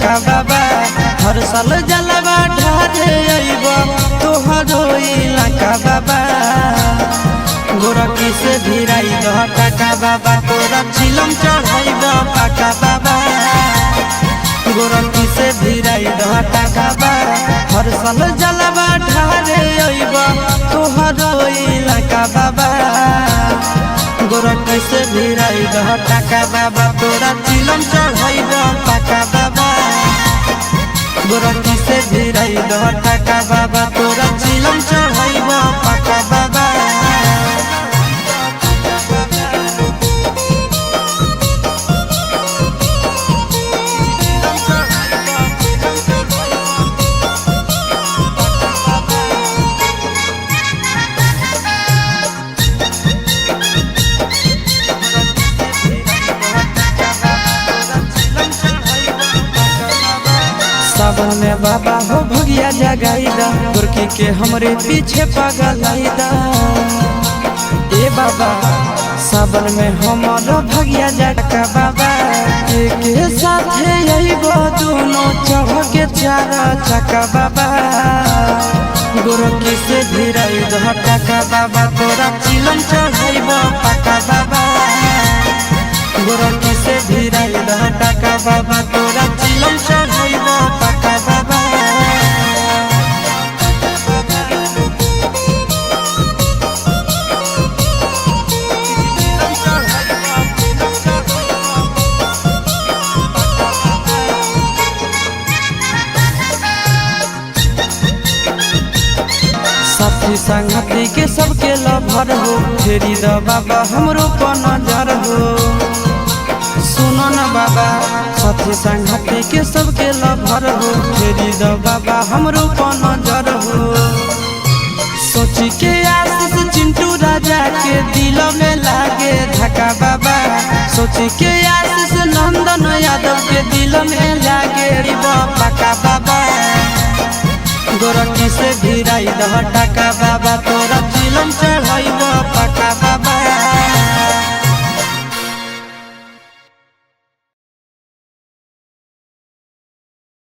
लका बाबा हर साल जलवा ढारे अइब तोहरो इलाका बाबा गोरखी से भिराई दह टाका बाबा तोरा चिलम चढ़ाइब पाका बाबा गोरखी से भिराई दह टाका बाबा हर साल जलवा ढारे अइब तोहरो इलाका बाबा गोरखी से भिराई दह टाका बाबा तोरा चिलम चढ़ाइब पाका बाबा गोरखी से भिराई दह टाका बाबा तोरा चिलम चढ़ाइब पाका बाबा सावन में बाबा हो भगिया जगाईदा गोरखी के हमरे पीछे पगलाईदा ए बाबा सावन में हमारा भगिया जगा बाबा के साथे अइबो दोनों चढ़ के चारा चका बाबा गोरखी से भिराई दह टाका बाबा तोरा चिलम चढ़ाइब पाका बाबा गोरखी से भिराई दह टाका बाबा तोरा चिलम चढ़ाइब पाका बाबा साथी संगती के सबके लभर हो फेरी द बाबा हमरो पर नजर हो सुनो न बाबा साथी संगती के सबके लभर हो फेरी द बाबा हमरो पर नजर हो सोची के आशीष चिंटू राजा के दिल में लागे धक्का बाबा सोची के आशीष नंदन यादव के दिल में लागे पाका बाबा गोरखी से भिराई दह टाका बाबा तोरा चिलम चढ़ाइब पाका